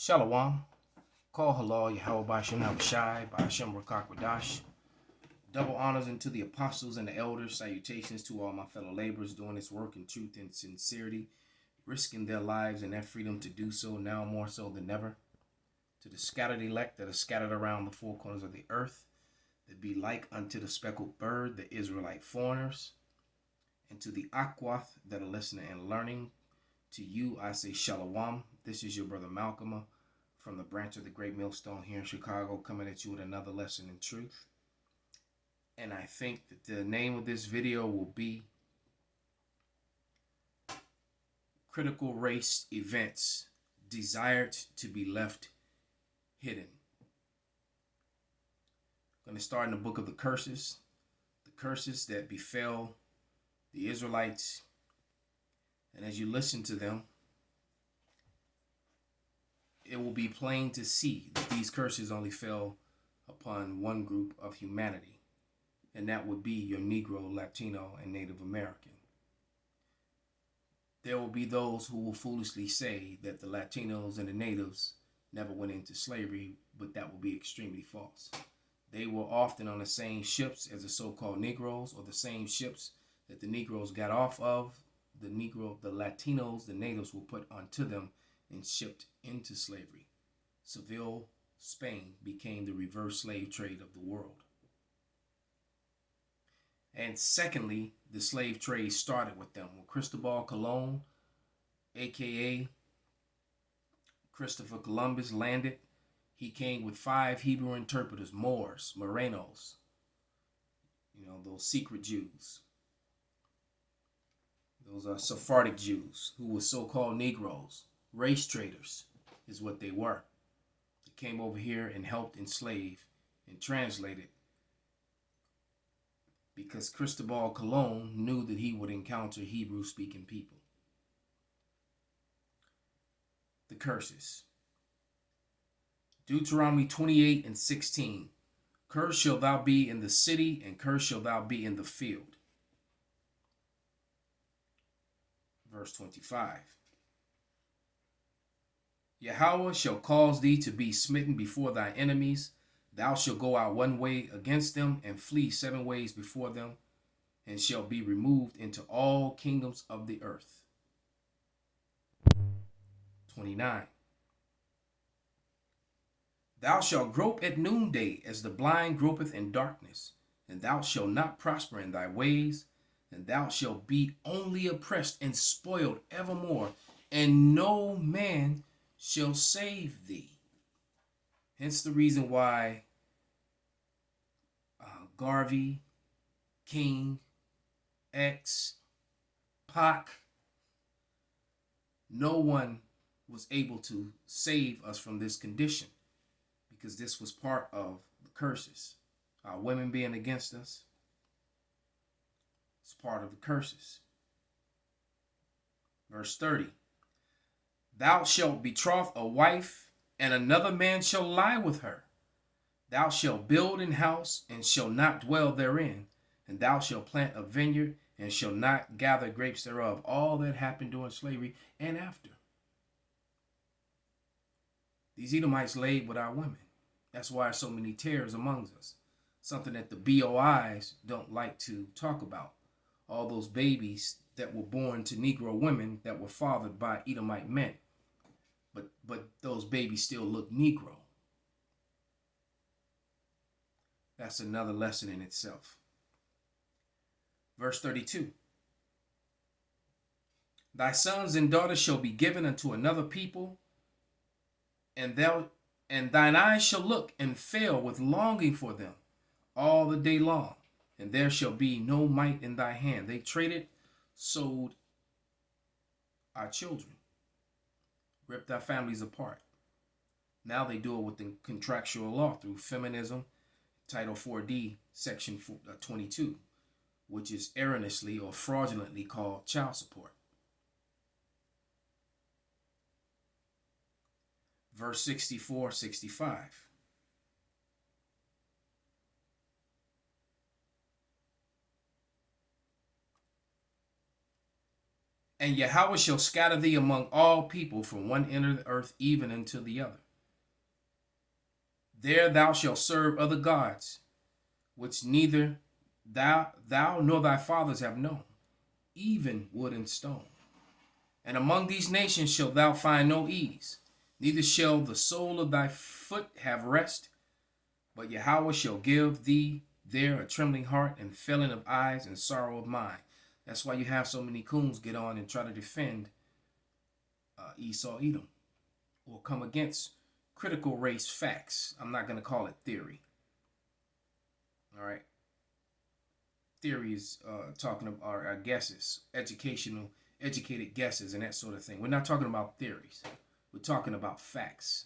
Shalom. Call halal Yahweh Bashem Abishai Bashem Rakakwadash. Double honors unto the apostles and the elders. Salutations to all my fellow laborers doing this work in truth and sincerity, risking their lives and their freedom to do so now more so than ever. To the scattered elect that are scattered around the four corners of the earth, that be like unto the speckled bird, the Israelite foreigners. And to the Akwath that are listening and learning, to you I say Shalom. This is your brother Malcolm from the branch of the Great Millstone here in Chicago, coming at you with another lesson in truth. And I think that the name of this video will be Critical Race Events Desired to be Left Hidden. I'm going to start in the book of the curses that befell the Israelites. And as you listen to them, it will be plain to see that these curses only fell upon one group of humanity, and that would be your Negro, Latino, and Native American. There will be those who will foolishly say that the Latinos and the Natives never went into slavery, but that will be extremely false. They were often on the same ships as the so-called Negroes, or the same ships that the Negroes got off of. The Latinos, the Natives were put onto them and shipped into slavery. Seville, Spain became the reverse slave trade of the world. And secondly, the slave trade started with them. When Cristobal Colon, aka Christopher Columbus, landed, he came with 5 Hebrew interpreters, Moors, Morenos, those secret Jews. Those are Sephardic Jews who were so-called Negroes. Race traders is what they were. They came over here and helped enslave and translated, because Cristobal Colon knew that he would encounter Hebrew-speaking people. The curses. Deuteronomy 28:16. Cursed shalt thou be in the city, and cursed shalt thou be in the field. Verse 25. Yahweh shall cause thee to be smitten before thy enemies. Thou shalt go out one way against them, and flee 7 ways before them, and shall be removed into all kingdoms of the earth. 29. Thou shalt grope at noonday as the blind gropeth in darkness, and thou shalt not prosper in thy ways, and thou shalt be only oppressed and spoiled evermore, and no man shall save thee. Hence the reason why Garvey, King, X, Pac, no one was able to save us from this condition, because this was part of the curses. Our women being against us, it's part of the curses. Verse 30. Thou shalt betroth a wife, and another man shall lie with her. Thou shalt build an house, and shalt not dwell therein. And thou shalt plant a vineyard, and shalt not gather grapes thereof. All that happened during slavery and after. These Edomites laid with our women. That's why so many tares amongst us. Something that the BOIs don't like to talk about. All those babies that were born to Negro women that were fathered by Edomite men. But those babies still look Negro. That's another lesson in itself. Verse 32. Thy sons and daughters shall be given unto another people, and thine eyes shall look and fail with longing for them all the day long, and there shall be no might in thy hand. They traded, sold our children, ripped our families apart. Now they do it with the contractual law through feminism, Title 4D, Section 22, which is erroneously or fraudulently called child support. Verse 64-65. And Yahweh shall scatter thee among all people from one end of the earth even unto the other. There thou shalt serve other gods, which neither thou nor thy fathers have known, even wood and stone. And among these nations shalt thou find no ease, neither shall the sole of thy foot have rest, but Yahweh shall give thee there a trembling heart and failing of eyes and sorrow of mind. That's why you have so many coons get on and try to defend Esau Edom or come against critical race facts. I'm not going to call it theory. All right. Theory is talking about our guesses, educated guesses and that sort of thing. We're not talking about theories. We're talking about facts.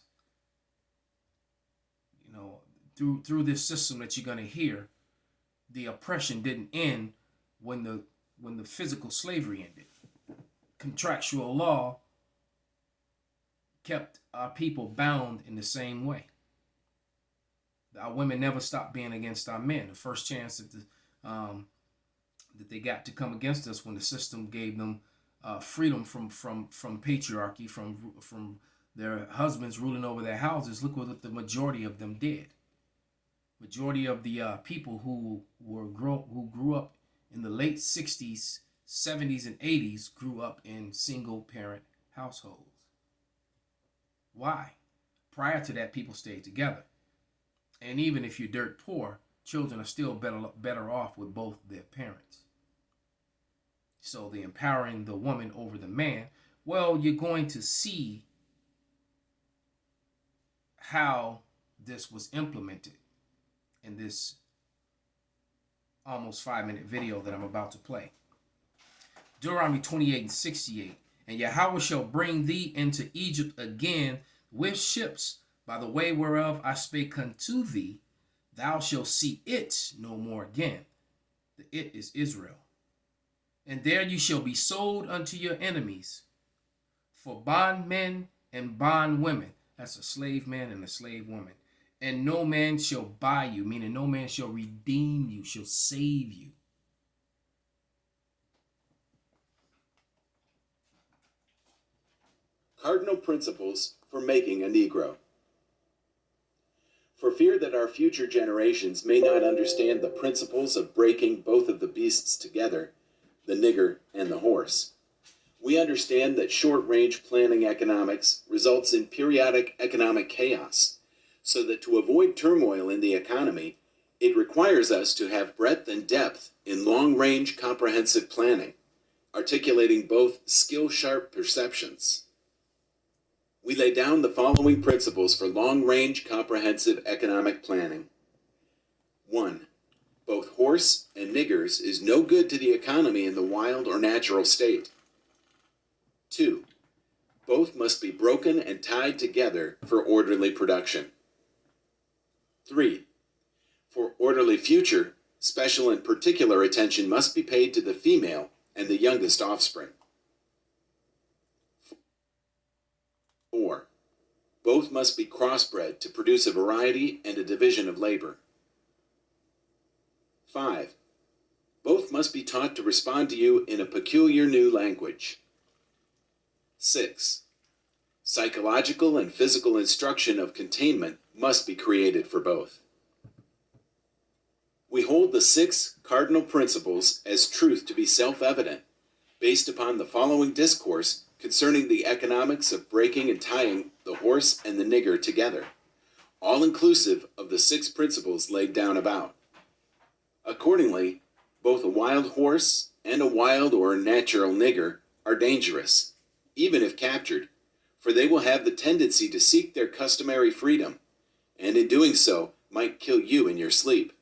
You know, through this system that you're going to hear, the oppression didn't end when the physical slavery ended. Contractual law kept our people bound in the same way. Our women never stopped being against our men. The first chance that they got to come against us when the system gave them freedom from patriarchy, from their husbands ruling over their houses. Look what the majority of them did. Majority of the people who grew up in the late 60s, 70s, and 80s grew up in single parent households. Why? Prior to that, people stayed together. And even if you're dirt poor, children are still better off with both their parents. So the empowering the woman over the man, well, you're going to see how this was implemented in this almost 5-minute video that I'm about to play. Deuteronomy 28:68. And Yahweh shall bring thee into Egypt again with ships, by the way whereof I spake unto thee. Thou shalt see it no more again. The it is Israel. And there you shall be sold unto your enemies for bondmen and bondwomen. That's a slave man and a slave woman. And no man shall buy you, meaning no man shall redeem you, shall save you. Cardinal principles for making a Negro. For fear that our future generations may not understand the principles of breaking both of the beasts together, the nigger and the horse, we understand that short-range planning economics results in periodic economic chaos, so that to avoid turmoil in the economy, it requires us to have breadth and depth in long-range comprehensive planning, articulating both skill-sharp perceptions. We lay down the following principles for long-range comprehensive economic planning. 1. Both horse and niggers is no good to the economy in the wild or natural state. 2. Both must be broken and tied together for orderly production. 3. For orderly future, special and particular attention must be paid to the female and the youngest offspring. 4. Both must be crossbred to produce a variety and a division of labor. 5. Both must be taught to respond to you in a peculiar new language. 6. Psychological and physical instruction of containment must be created for both. We hold the 6 cardinal principles as truth to be self-evident, based upon the following discourse concerning the economics of breaking and tying the horse and the nigger together, all inclusive of the 6 principles laid down about. Accordingly, both a wild horse and a wild or natural nigger are dangerous, even if captured, for they will have the tendency to seek their customary freedom, and in doing so might kill you in your sleep.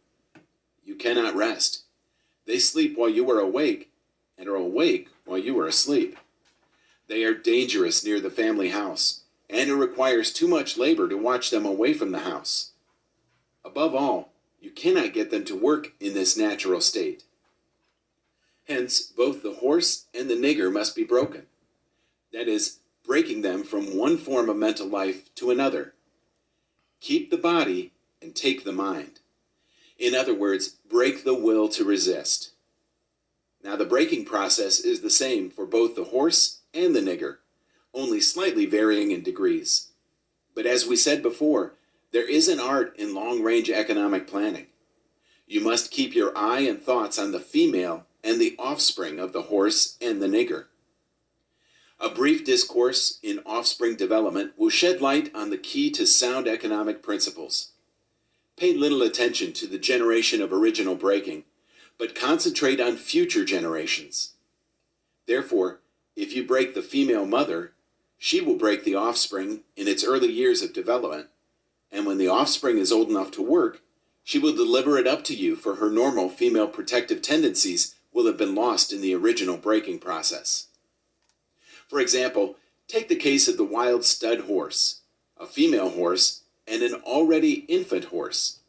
You cannot rest. They sleep while you are awake, and are awake while you are asleep. They are dangerous near the family house, and it requires too much labor to watch them away from the house. Above all, you cannot get them to work in this natural state. Hence, both the horse and the nigger must be broken. That is, breaking them from one form of mental life to another. Keep the body and take the mind. In other words, break the will to resist. Now, the breaking process is the same for both the horse and the nigger, only slightly varying in degrees. But as we said before, there is an art in long-range economic planning. You must keep your eye and thoughts on the female and the offspring of the horse and the nigger. A brief discourse in offspring development will shed light on the key to sound economic principles. Pay little attention to the generation of original breaking, but concentrate on future generations. Therefore, if you break the female mother, she will break the offspring in its early years of development, and when the offspring is old enough to work, she will deliver it up to you, for her normal female protective tendencies will have been lost in the original breaking process. For example, take the case of the wild stud horse, a female horse, and an already infant horse,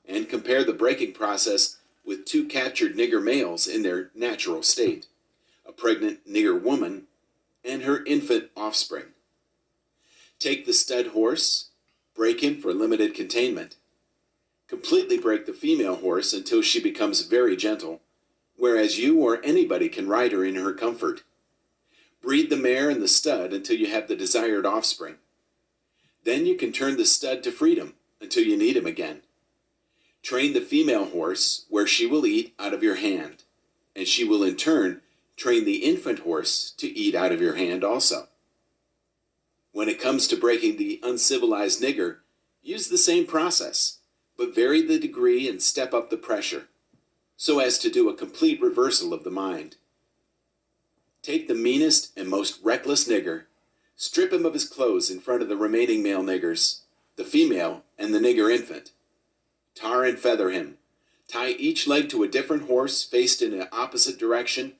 and compare the breaking process with two captured nigger males in their natural state, a pregnant nigger woman and her infant offspring. Take the stud horse, break him for limited containment. Completely break the female horse until she becomes very gentle, whereas you or anybody can ride her in her comfort. Breed the mare and the stud until you have the desired offspring. Then you can turn the stud to freedom until you need him again. Train the female horse where she will eat out of your hand, and she will in turn train the infant horse to eat out of your hand also. When it comes to breaking the uncivilized nigger, use the same process, but vary the degree and step up the pressure, so as to do a complete reversal of the mind. Take the meanest and most reckless nigger, strip him of his clothes in front of the remaining male niggers, the female and the nigger infant. Tar and feather him. Tie each leg to a different horse faced in an opposite direction,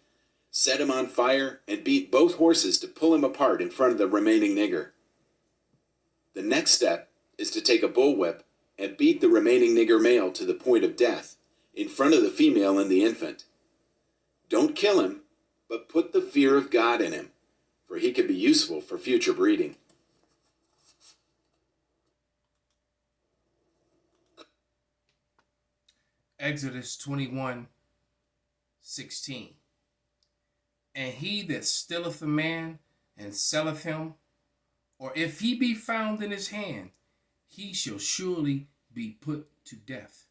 set him on fire, and beat both horses to pull him apart in front of the remaining nigger. The next step is to take a bullwhip and beat the remaining nigger male to the point of death in front of the female and the infant. Don't kill him, but put the fear of God in him, for he could be useful for future breeding. Exodus 21:16. And he that stealeth a man and selleth him, or if he be found in his hand, he shall surely be put to death.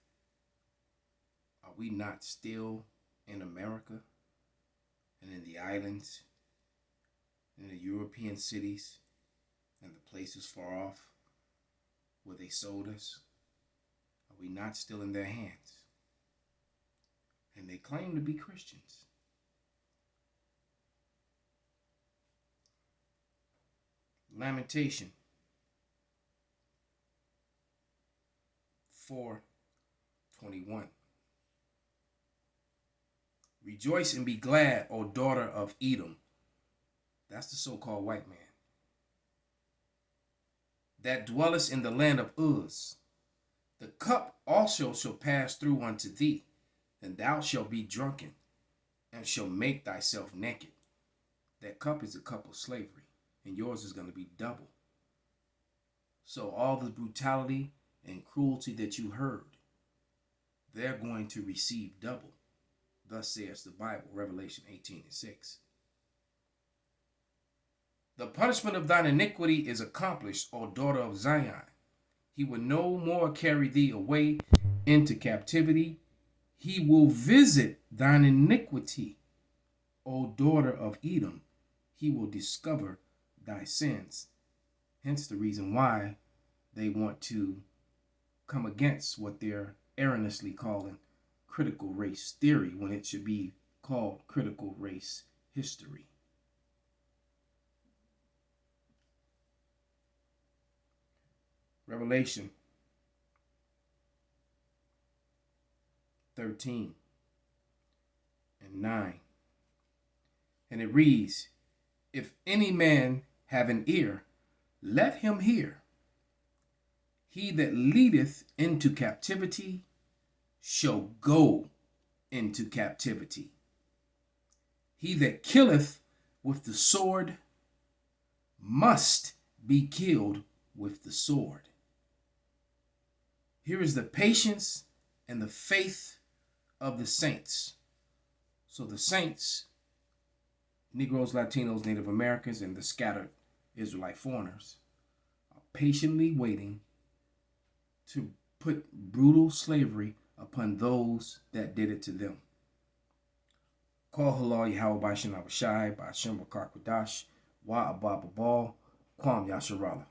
Are we not still in America and in the islands, in the European cities, and the places far off where they sold us? Are we not still in their hands? And they claim to be Christians. Lamentation 4:21. Rejoice and be glad, O daughter of Edom. That's the so-called white man. That dwellest in the land of Uz. The cup also shall pass through unto thee, and thou shalt be drunken, and shalt make thyself naked. That cup is a cup of slavery, and yours is going to be double. So all the brutality and cruelty that you heard, they're going to receive double. Thus says the Bible, Revelation 18:6. The punishment of thine iniquity is accomplished, O daughter of Zion. He will no more carry thee away into captivity. He will visit thine iniquity, O daughter of Edom. He will discover thy sins. Hence the reason why they want to come against what they're erroneously calling critical race theory, when it should be called critical race history. Revelation 13:9. And it reads, if any man have an ear, let him hear. He that leadeth into captivity shall go into captivity. He that killeth with the sword must be killed with the sword. Here is the patience and the faith of the saints. So the saints, Negroes, Latinos, Native Americans, and the scattered Israelite foreigners are patiently waiting to put brutal slavery upon those that did it to them. Call halal Yahweh Bashim Abishai, Bashim Rakak Wadash, Wa Abba Babal, Kwam Yasharala.